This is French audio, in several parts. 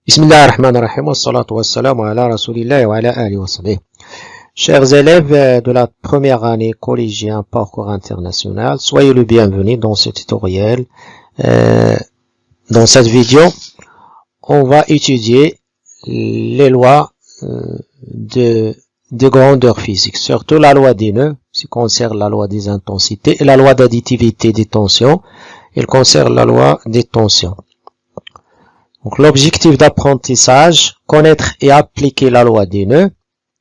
Bismillahirrahmanirrahim, wassalatu wassalamu ala rasulillahi wa ala alihi wa sahbihi. Chers élèves de la première année collégien parcours international, soyez le bienvenu dans ce tutoriel. Dans cette vidéo, on va étudier les lois de grandeur physique, surtout la loi des nœuds, qui concerne la loi des intensités, et la loi d'additivité des tensions, il concerne la loi des tensions. Donc l'objectif d'apprentissage, connaître et appliquer la loi des nœuds.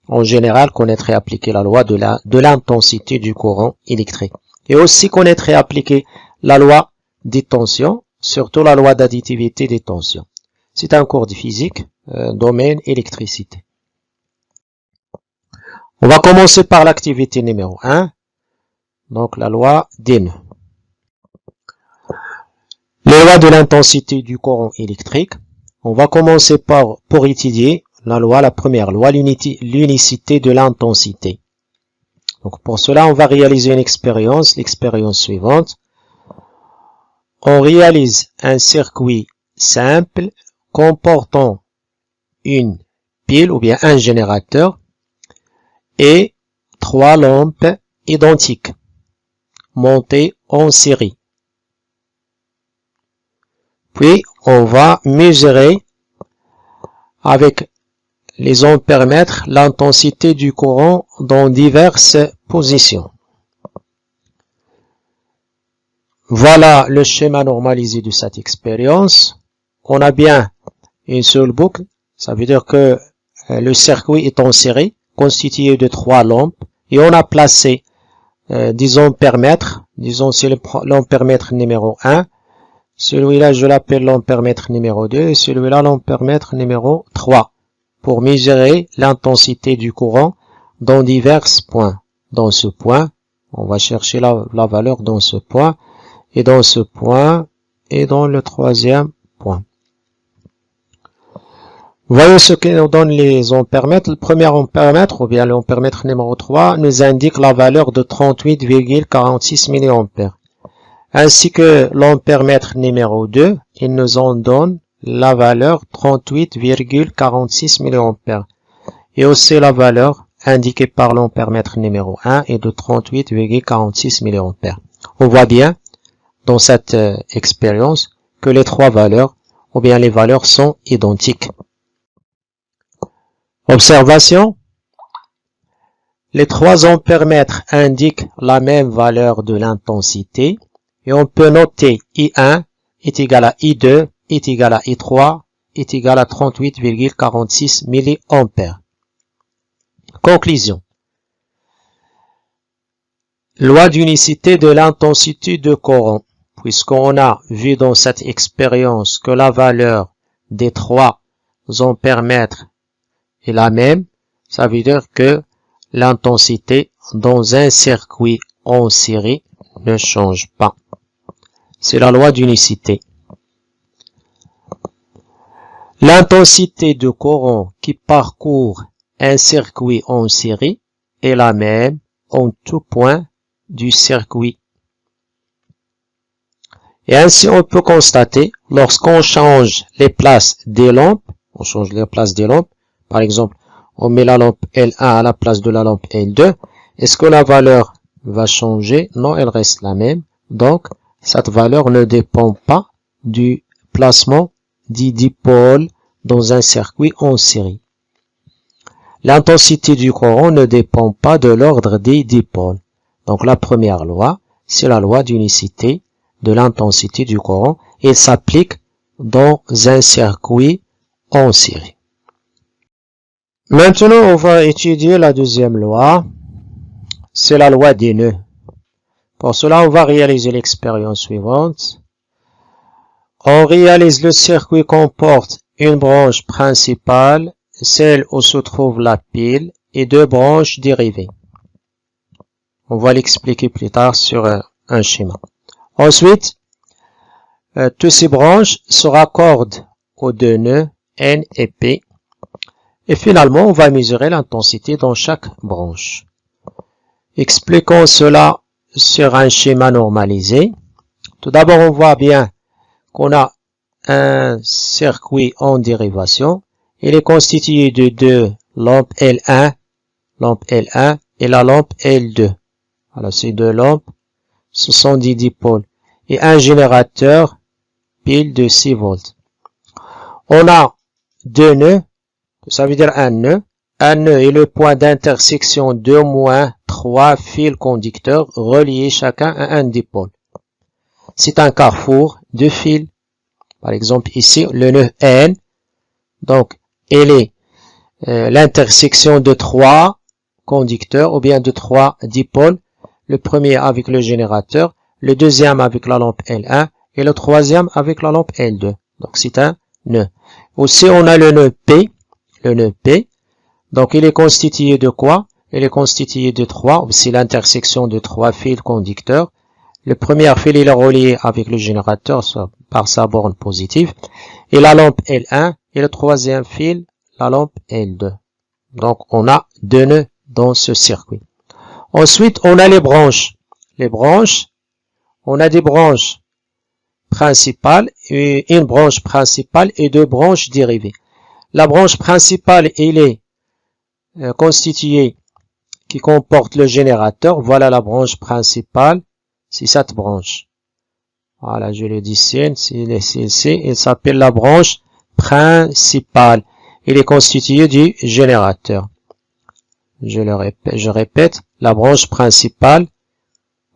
En général, connaître et appliquer la loi de l'intensité du courant électrique. Et aussi connaître et appliquer la loi des tensions, surtout la loi d'additivité des tensions. C'est un cours de physique, domaine électricité. On va commencer par l'activité numéro 1, donc la loi des nœuds. Les lois de l'intensité du courant électrique. On va commencer pour étudier la première loi, l'unicité de l'intensité. Donc pour cela, on va réaliser une expérience, l'expérience suivante. On réalise un circuit simple comportant une pile ou bien un générateur et 3 lampes identiques montées en série. Puis, on va mesurer avec les ampères-mètres l'intensité du courant dans diverses positions. Voilà le schéma normalisé de cette expérience. On a bien une seule boucle, ça veut dire que le circuit est en série, constitué de 3 lampes, et on a placé des ampères-mètres, disons c'est l'ampère-mètre numéro 1, celui-là, je l'appelle l'ampère-mètre numéro 2 et celui-là l'ampère-mètre numéro 3 pour mesurer l'intensité du courant dans divers points. Dans ce point, on va chercher la valeur dans ce point et dans ce point et dans le troisième point. Voyons ce que nous donnent les ampères-mètres. Le premier ampère-mètre ou bien l'ampère-mètre numéro 3 nous indique la valeur de 38,46 mA. Ainsi que l'ampère-mètre numéro 2, il nous en donne la valeur 38,46 mA. Et aussi la valeur indiquée par l'ampère-mètre numéro 1 est de 38,46 mA. On voit bien dans cette expérience que les trois valeurs, ou bien les valeurs sont identiques. Observation. Les trois ampères-mètres indiquent la même valeur de l'intensité. Et on peut noter I1 est égal à I2 est égal à I3 est égal à 38,46 mA. Conclusion. Loi d'unicité de l'intensité de courant. Puisqu'on a vu dans cette expérience que la valeur des 3 ampères-mètres est la même, ça veut dire que l'intensité dans un circuit en série ne change pas. C'est la loi d'unicité. L'intensité de courant qui parcourt un circuit en série est la même en tout point du circuit. Et ainsi on peut constater, lorsqu'on change les places des lampes, par exemple, on met la lampe L1 à la place de la lampe L2, est-ce que la valeur va changer? Non, elle reste la même. Donc, cette valeur ne dépend pas du placement des dipôles dans un circuit en série. L'intensité du courant ne dépend pas de l'ordre des dipôles. Donc, la première loi, c'est la loi d'unicité de l'intensité du courant et s'applique dans un circuit en série. Maintenant, on va étudier la deuxième loi. C'est la loi des nœuds. Pour cela, on va réaliser l'expérience suivante. On réalise le circuit comporte une branche principale, celle où se trouve la pile, et 2 branches dérivées. On va l'expliquer plus tard sur un schéma. Ensuite, toutes ces branches se raccordent aux 2 nœuds N et P. Et finalement, on va mesurer l'intensité dans chaque branche. Expliquons cela sur un schéma normalisé. Tout d'abord, on voit bien qu'on a un circuit en dérivation. Il est constitué de deux lampes L1 et la lampe L2. Alors, ces deux lampes, ce sont des dipôles. Et un générateur pile de 6 volts. On a deux nœuds, ça veut dire un nœud. Un nœud est le point d'intersection d'au moins 3 fils conducteurs reliés chacun à un dipôle. C'est un carrefour de fils. Par exemple, ici, le nœud N. Donc, il est l'intersection de 3 conducteurs ou bien de 3 dipôles. Le premier avec le générateur, le deuxième avec la lampe L1 et le troisième avec la lampe L2. Donc, c'est un nœud. Aussi, on a le nœud P. Le nœud P. Donc, il est constitué de quoi? Il est constitué de 3. C'est l'intersection de 3 fils conducteurs. Le premier fil il est relié avec le générateur par sa borne positive. Et la lampe L1 et le troisième fil, la lampe L2. Donc, on a deux nœuds dans ce circuit. Ensuite, on a les branches. Les branches, on a des branches principales, une branche principale et deux branches dérivées. La branche principale, elle est constituée qui comporte le générateur. Voilà la branche principale. C'est cette branche. Voilà, je le dessine. C'est celle-ci. Elle s'appelle la branche principale. Il est constitué du générateur. Je répète, la branche principale.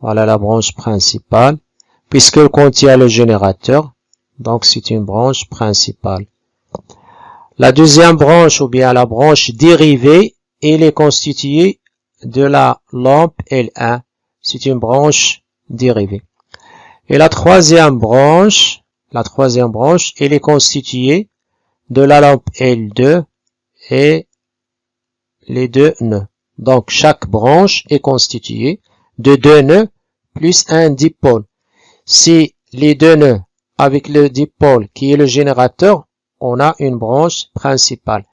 Voilà la branche principale. Puisqu'elle contient le générateur. Donc, c'est une branche principale. La deuxième branche, ou bien la branche dérivée, elle est constituée de la lampe L1. C'est une branche dérivée. Et la troisième branche, elle est constituée de la lampe L2 et les deux nœuds. Donc, chaque branche est constituée de deux nœuds plus un dipôle. Si les deux nœuds avec le dipôle qui est le générateur, on a une branche principale.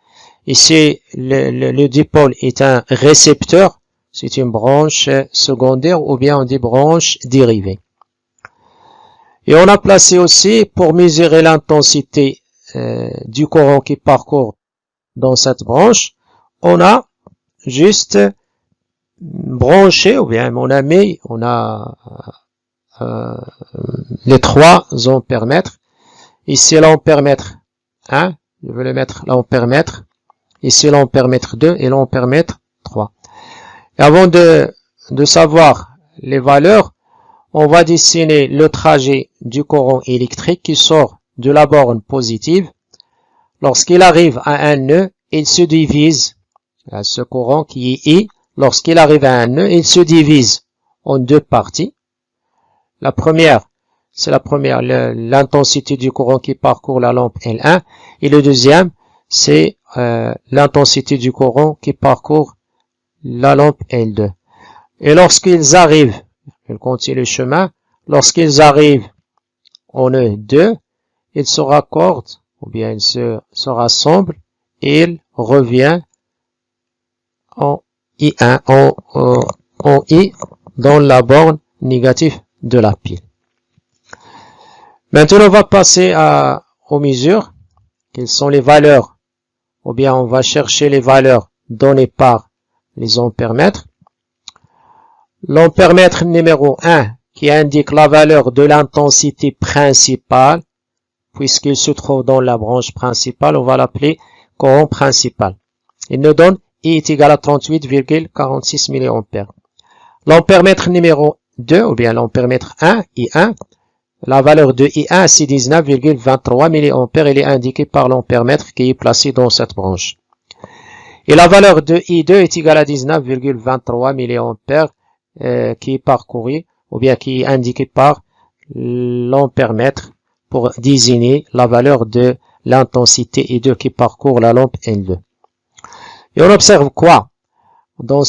Et si le dipôle est un récepteur, c'est une branche secondaire ou bien on dit branche dérivée. Et on a placé aussi, pour mesurer l'intensité du courant qui parcourt dans cette branche, on a juste branché, ou bien on a les 3 ampères-mètres. Ici l'ampère-mètre 1, je vais le mettre l'ampère-mètre. Ici l'ampère-mètre 2 et l'ampère-mètre 3. Et avant de savoir les valeurs, on va dessiner le trajet du courant électrique qui sort de la borne positive. Lorsqu'il arrive à un nœud, il se divise. Ce courant qui est I, lorsqu'il arrive à un nœud, il se divise en deux parties. La première, c'est l'intensité du courant qui parcourt la lampe L1. Et le deuxième, c'est l'intensité du courant qui parcourt la lampe L2. Et lorsqu'ils arrivent, ils continuent le chemin, lorsqu'ils arrivent en E2, ils se raccordent, ou bien ils se rassemblent, et ils reviennent en I1, en I, dans la borne négative de la pile. Maintenant, on va passer aux mesures. Quelles sont les valeurs? Ou bien on va chercher les valeurs données par les ampères-mètres. L'ampère-mètre numéro 1 qui indique la valeur de l'intensité principale, puisqu'il se trouve dans la branche principale, on va l'appeler courant principal. Il nous donne I est égal à 38,46 mA. L'ampère-mètre numéro 2, ou bien l'ampère-mètre 1, I1, la valeur de I1 c'est 19,23 mA. Elle est indiquée par l'ampère-mètre qui est placé dans cette branche. Et la valeur de I2 est égale à 19,23 mA qui est parcouru, ou bien qui est indiqué par l'ampère-mètre pour désigner la valeur de l'intensité I2 qui parcourt la lampe N2. Et on observe quoi? Dans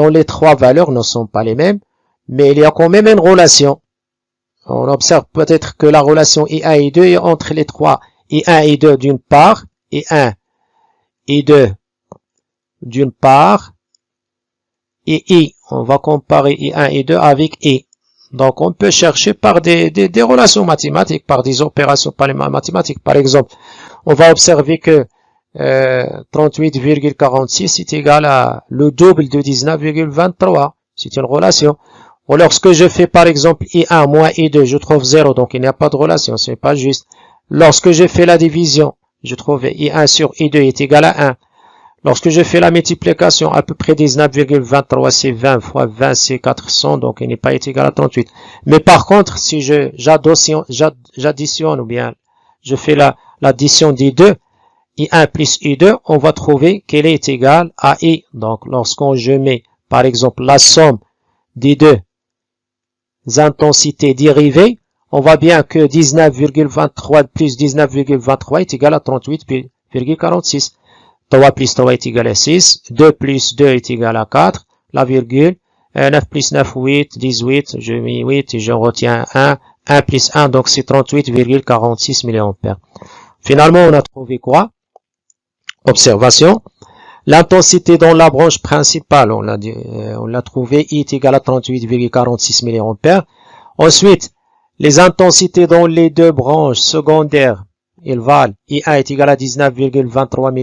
les trois valeurs ne sont pas les mêmes, mais il y a quand même une relation. On observe peut-être que la relation I1 et I2 est entre les trois. I1 et I2 d'une part, I1 et I2 d'une part, et I. On va comparer I1 et I2 avec I. Donc, on peut chercher par des relations mathématiques, par des opérations mathématiques. Par exemple, on va observer que 38,46 est égal à le double de 19,23. C'est une relation. Ou lorsque je fais par exemple I1 moins I2, je trouve 0, donc il n'y a pas de relation, c'est pas juste. Lorsque je fais la division, je trouve I1 sur I2 est égal à 1. Lorsque je fais la multiplication, à peu près 19,23, c'est 20 fois 20, c'est 400, donc il n'est pas égal à 38. Mais par contre, si j'additionne ou bien je fais l'addition des deux, I1 plus I2, on va trouver qu'elle est égale à I. Donc, lorsqu'on je mets, par exemple, la somme des deux intensités dérivées, on voit bien que 19,23 plus 19,23 est égal à 38,46. 3 plus 3 est égal à 6, 2 plus 2 est égal à 4, la virgule, 9 plus 9, 8, 18, je mets 8 et je retiens 1, 1 plus 1, donc c'est 38,46 mA. Finalement, on a trouvé quoi? Observation. L'intensité dans la branche principale, on l'a trouvé, I est égal à 38,46 mA. Ensuite, les intensités dans les deux branches secondaires, ils valent I1 est égal à 19,23 mA,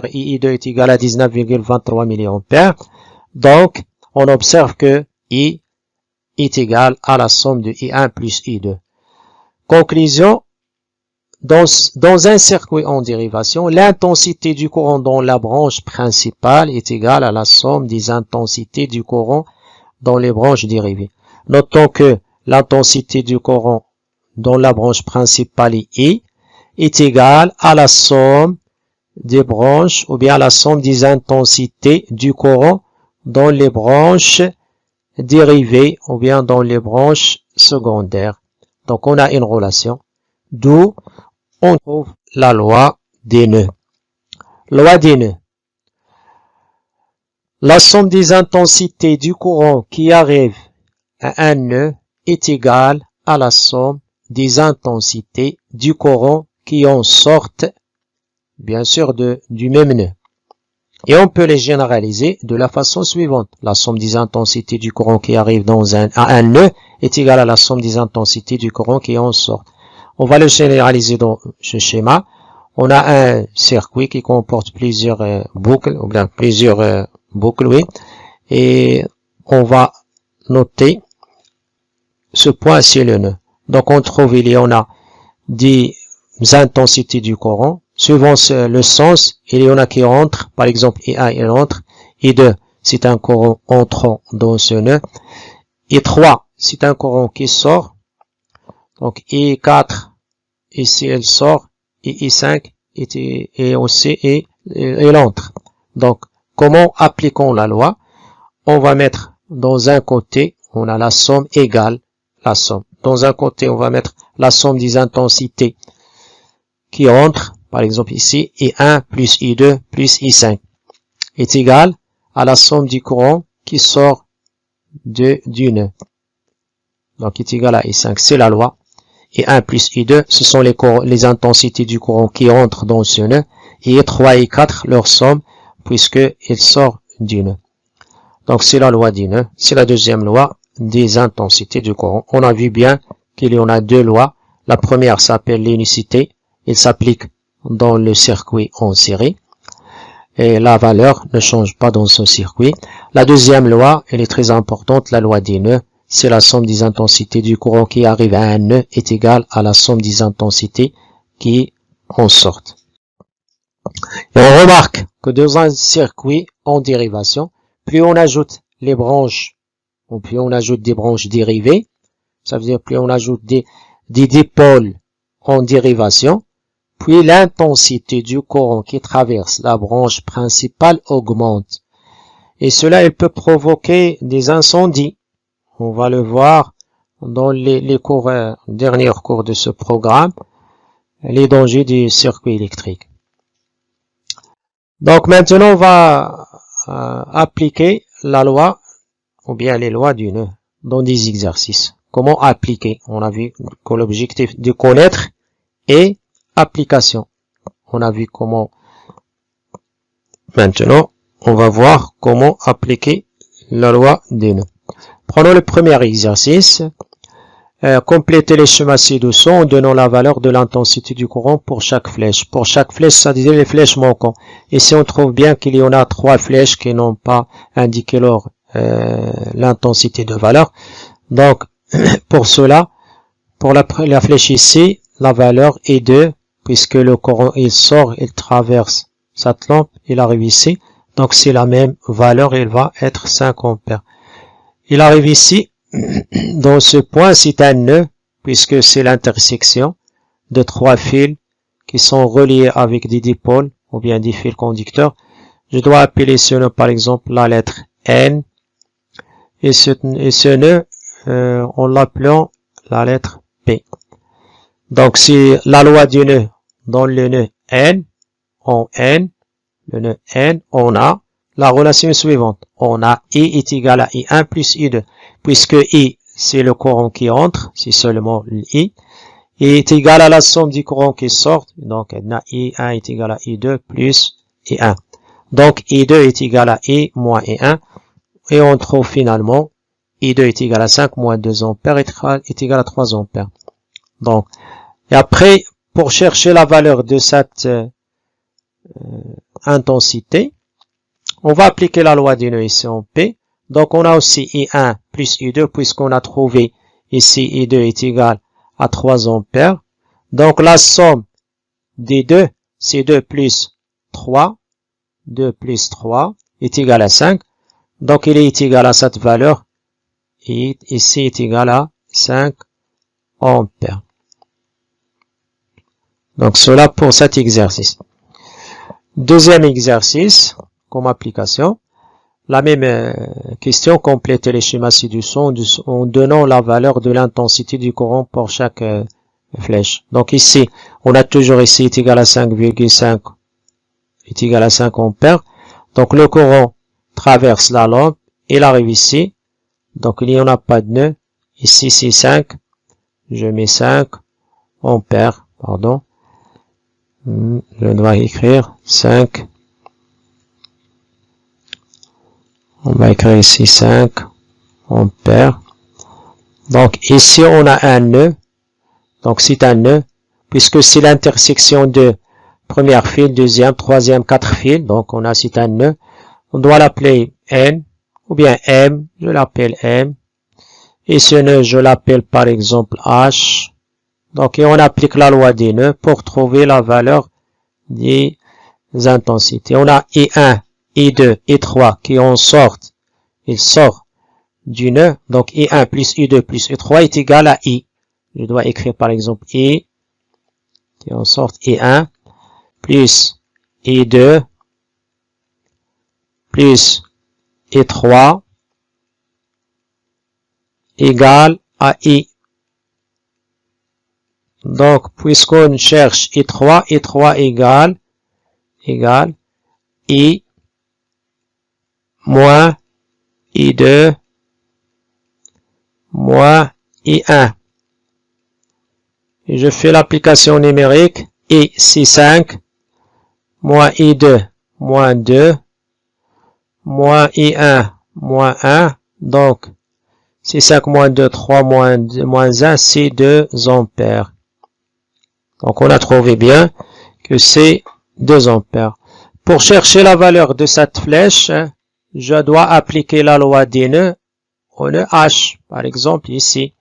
I2 est égal à 19,23 mA. Donc, on observe que I est égal à la somme de I1 plus I2. Conclusion, dans un circuit en dérivation, l'intensité du courant dans la branche principale est égale à la somme des intensités du courant dans les branches dérivées. Notons que l'intensité du courant dans la branche principale I est égale à la somme des branches ou bien à la somme des intensités du courant dans les branches dérivées ou bien dans les branches secondaires. Donc on a une relation, d'où on trouve la loi des nœuds. Loi des nœuds. La somme des intensités du courant qui arrive à un nœud est égale à la somme des intensités du courant qui en sortent, bien sûr, du même nœud. Et on peut les généraliser de la façon suivante. La somme des intensités du courant qui arrive à un nœud est égale à la somme des intensités du courant qui en sortent. On va le généraliser dans ce schéma. On a un circuit qui comporte plusieurs boucles, ou bien plusieurs boucles, oui. Et on va noter ce point, c'est le nœud. Donc on trouve, il y en a des intensités du courant. Suivant le sens, il y en a qui rentrent, par exemple I1 il entre, I2 c'est un courant entrant dans ce nœud, I3 c'est un courant qui sort, donc I4 ici elle sort, et I5 et aussi elle entre. Donc comment appliquons la loi? On va mettre dans un côté, on a la somme égale la somme. Dans un côté, on va mettre la somme des intensités qui entrent, par exemple ici, I1 plus I2 plus I5 est égal à la somme du courant qui sort du nœud. Donc, est égal à I5, c'est la loi. I1 plus I2, ce sont les intensités du courant qui entrent dans ce nœud. Et I3 et I4, leur somme, puisqu'il sort du nœud. Donc, c'est la loi du nœud. C'est la deuxième loi des intensités du courant. On a vu bien qu'il y en a deux lois. La première s'appelle l'unicité. Il s'applique dans le circuit en série. Et la valeur ne change pas dans ce circuit. La deuxième loi, elle est très importante, la loi des nœuds. C'est la somme des intensités du courant qui arrive à un nœud est égale à la somme des intensités qui en sortent. Et on remarque que dans un circuit en dérivation, plus on ajoute les branches, ou plus on ajoute des branches dérivées, ça veut dire plus on ajoute des dipôles en dérivation, puis l'intensité du courant qui traverse la branche principale augmente. Et cela, il peut provoquer des incendies. On va le voir dans les derniers cours de ce programme, les dangers du circuit électrique. Donc maintenant, on va appliquer la loi, ou bien les lois du nœud, dans des exercices. Comment appliquer? On a vu que l'objectif de connaître est application. On a vu comment. Maintenant, on va voir comment appliquer la loi des nœuds. Prenons le premier exercice. compléter les schémas ci-dessous en donnant la valeur de l'intensité du courant pour chaque flèche. Pour chaque flèche, ça disait les flèches manquantes. Ici, on trouve bien qu'il y en a 3 flèches qui n'ont pas indiqué leur l'intensité de valeur. Donc, pour cela, pour la flèche ici, la valeur est 2, puisque le courant, il sort, il traverse cette lampe, il arrive ici. Donc, c'est la même valeur, il va être 5 ampères. Il arrive ici. Dans ce point, c'est un nœud, puisque c'est l'intersection de 3 fils qui sont reliés avec des dipôles, ou bien des fils conducteurs. Je dois appeler ce nœud, par exemple, la lettre N, et ce nœud, en l'appelant la lettre P. Donc, c'est la loi du nœud. Dans le nœud N, en N, le nœud N, on a la relation suivante. On a I est égal à I1 plus I2. Puisque I, c'est le courant qui entre, c'est seulement I. I est égal à la somme du courant qui sort. Donc, I1 est égal à I2 plus I1. Donc, I2 est égal à I moins I1. Et on trouve finalement I2 est égal à 5 moins 2 ampères est égal à 3 ampères. Donc, et après, pour chercher la valeur de cette intensité, on va appliquer la loi du nœud ici en P. Donc, on a aussi I1 plus I2, puisqu'on a trouvé ici I2 est égal à 3 ampères. Donc, la somme des deux, c'est 2 plus 3. 2 plus 3 est égal à 5. Donc, il est égal à cette valeur. Et ici est égal à 5 ampères. Donc, cela pour cet exercice. Deuxième exercice, comme application. La même question, compléter les schémas ci-dessous en donnant la valeur de l'intensité du courant pour chaque flèche. Donc ici, on a toujours ici est égal à 5,5 est égal à 5 ampères. Donc le courant traverse la lampe, il arrive ici. Donc il n'y en a pas de nœud. Ici c'est 5. Je mets 5 ampères, pardon. Je dois écrire 5. On va écrire ici 5 ampères. Donc ici on a un nœud. Donc c'est un nœud, puisque c'est l'intersection de première fil, deuxième, troisième, 4 fils. Donc on a c'est un nœud. On doit l'appeler N, ou bien M, je l'appelle M. Et ce nœud, je l'appelle par exemple H. Donc et on applique la loi des nœuds pour trouver la valeur des intensités. On a I1, I2, I3 qui en sortent. Il sort du nœud. Donc I1 plus I2 plus I3 est égal à I. Je dois écrire par exemple I qui en sorte I1 plus I2 plus I3 égale à I. Donc, puisqu'on cherche I3, I3 égale I moins I2 moins I1. Et je fais l'application numérique. I, c'est 5, moins I2, moins 2, moins I1, moins 1. Donc, c'est 5 moins 2, 3 moins 1, c'est 2 ampères. Donc, on a trouvé bien que c'est 2 ampères. Pour chercher la valeur de cette flèche, je dois appliquer la loi des nœuds au nœud H, par exemple ici.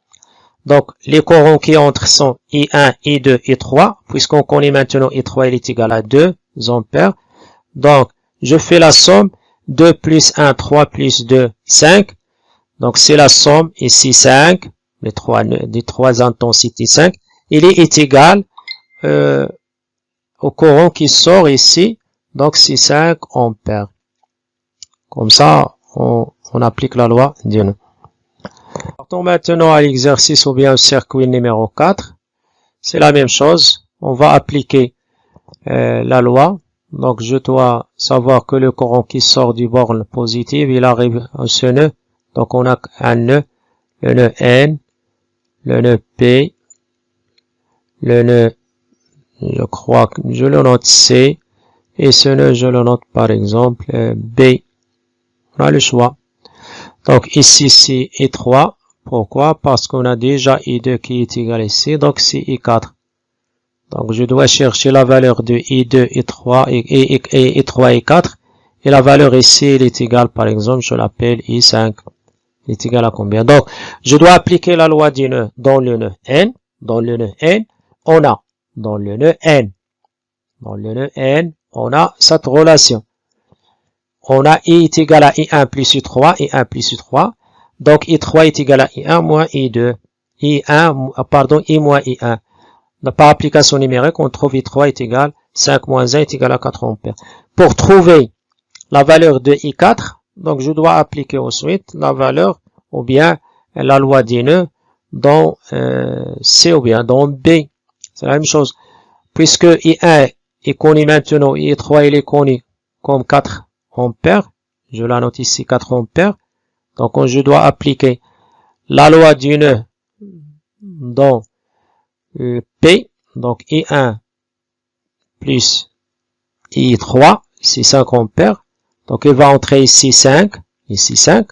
Donc, les courants qui entrent sont I1, I2, I3, puisqu'on connaît maintenant I3, il est égal à 2 ampères. Donc, je fais la somme, 2 plus 1, 3 plus 2, 5. Donc, c'est la somme, ici 5, les trois intensités 5. Il est égal au courant qui sort ici, donc c'est 5 ampères. Comme ça, on applique la loi du nœud. Partons maintenant à l'exercice ou bien au circuit numéro 4. C'est la même chose. On va appliquer la loi. Donc, je dois savoir que le courant qui sort du borne positive, il arrive à ce nœud. Donc, on a un nœud, le nœud N, le nœud P, le nœud, je crois que je le note C, et ce nœud, je le note par exemple B. On a le choix. Donc, ici, c'est I3, Pourquoi? Parce qu'on a déjà I2 qui est égal ici, donc c'est I4. Donc je dois chercher la valeur de I2, I3, I3 et I4. Et la valeur ici, elle est égale, par exemple, je l'appelle I5. Elle est égale à combien? Donc, je dois appliquer la loi du nœud dans le nœud N. Dans le nœud N, on a, dans le nœud N, on a cette relation. On a I est égal à I1 plus I3, I1 plus I3. Donc, I3 est égal à I1 moins I2. I moins I1. Par application numérique, on trouve I3 est égal à 5 moins 1 est égal à 4 ampères. Pour trouver la valeur de I4, donc je dois appliquer ensuite la valeur ou bien la loi des nœuds dans C ou bien dans B. C'est la même chose. Puisque I1 est connu maintenant, I3 il est connu comme 4 ampères. Je la note ici 4 ampères. Donc je dois appliquer la loi du nœud dans P. Donc I1 plus I3, c'est 5 ampères. Donc il va entrer ici 5. Ici 5.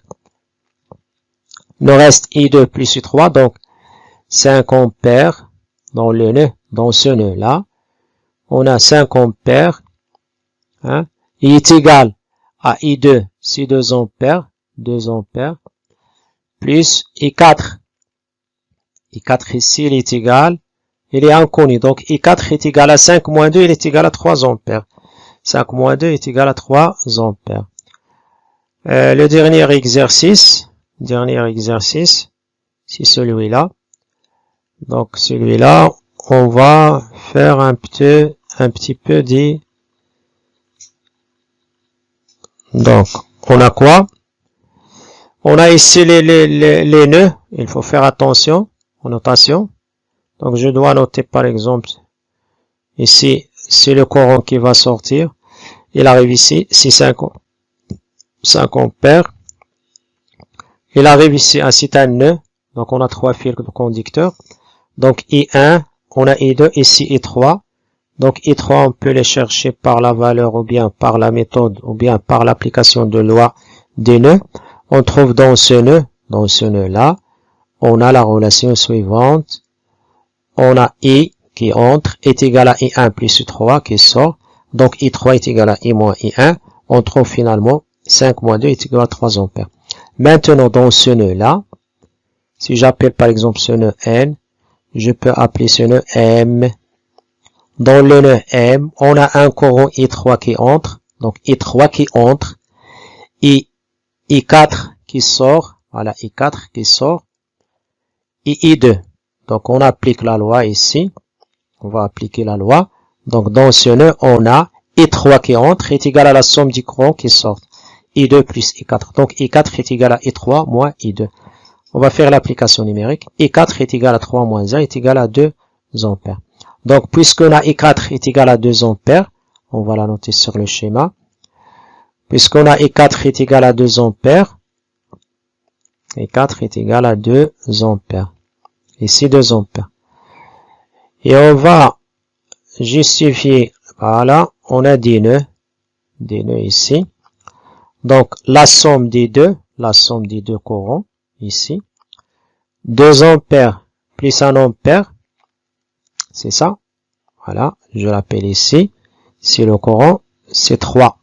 Il nous reste I2 plus I3, donc 5 ampères dans le nœud, dans ce nœud-là. On a 5 ampères. Hein. Il est égal à I2, c'est 2 ampères. 2 ampères. Plus I4. I4 ici, il est égal. Il est inconnu. Donc I4 est égal à 5 moins 2, il est égal à 3 ampères. 5 moins 2 est égal à 3 ampères. Le dernier exercice, c'est celui-là. Donc celui-là, on va faire un petit peu des... Donc, on a quoi? On a ici les nœuds. Il faut faire attention aux notations. Donc je dois noter par exemple, ici, c'est le courant qui va sortir. Il arrive ici, c'est 5 ampères. Il arrive ici, c'est un nœud. Donc on a 3 fils de conducteurs. Donc I1, on a I2, ici I3. Donc I3, on peut les chercher par la valeur ou bien par la méthode ou bien par l'application de loi des nœuds. On trouve dans ce nœud-là, on a la relation suivante. On a I qui entre est égal à I1 plus I3 qui sort. Donc I3 est égal à I moins I1. On trouve finalement 5 moins 2 est égal à 3 ampères. Maintenant, dans ce nœud-là, si j'appelle par exemple ce nœud N, je peux appeler ce nœud M. Dans le nœud M, on a un courant I3 qui entre. Donc I3 qui entre. I4 qui sort. Voilà, I4 qui sort. Et I2. Donc on applique la loi ici. On va appliquer la loi. Donc dans ce nœud, on a I3 qui entre est égal à la somme du courant qui sort. I2 plus I4. Donc I4 est égal à I3 moins I2. On va faire l'application numérique. I4 est égal à 3 moins 1 est égal à 2 ampères. Donc puisqu'on a I4 est égal à 2 ampères, on va la noter sur le schéma. Puisqu'on a I4 est égal à 2 ampères, I4 est égal à 2 ampères. Ici 2 ampères. Et on va justifier, voilà, on a des nœuds ici. Donc la somme des deux courants, ici, 2 ampères plus 1 ampère, c'est ça, voilà, je l'appelle ici, c'est le courant, c'est 3.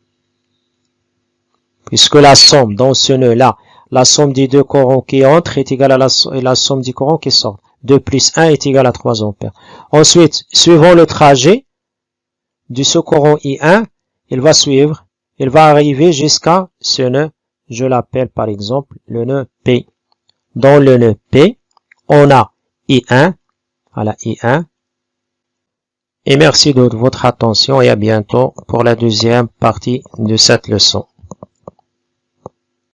Puisque la somme dans ce nœud-là, la somme des deux courants qui entrent est égale à la somme du courant qui sort. 2 plus 1 est égal à 3 ampères. Ensuite, suivant le trajet de ce courant I1, il va arriver jusqu'à ce nœud, je l'appelle par exemple le nœud P. Dans le nœud P, on a I1, voilà I1. Et merci de votre attention et à bientôt pour la deuxième partie de cette leçon.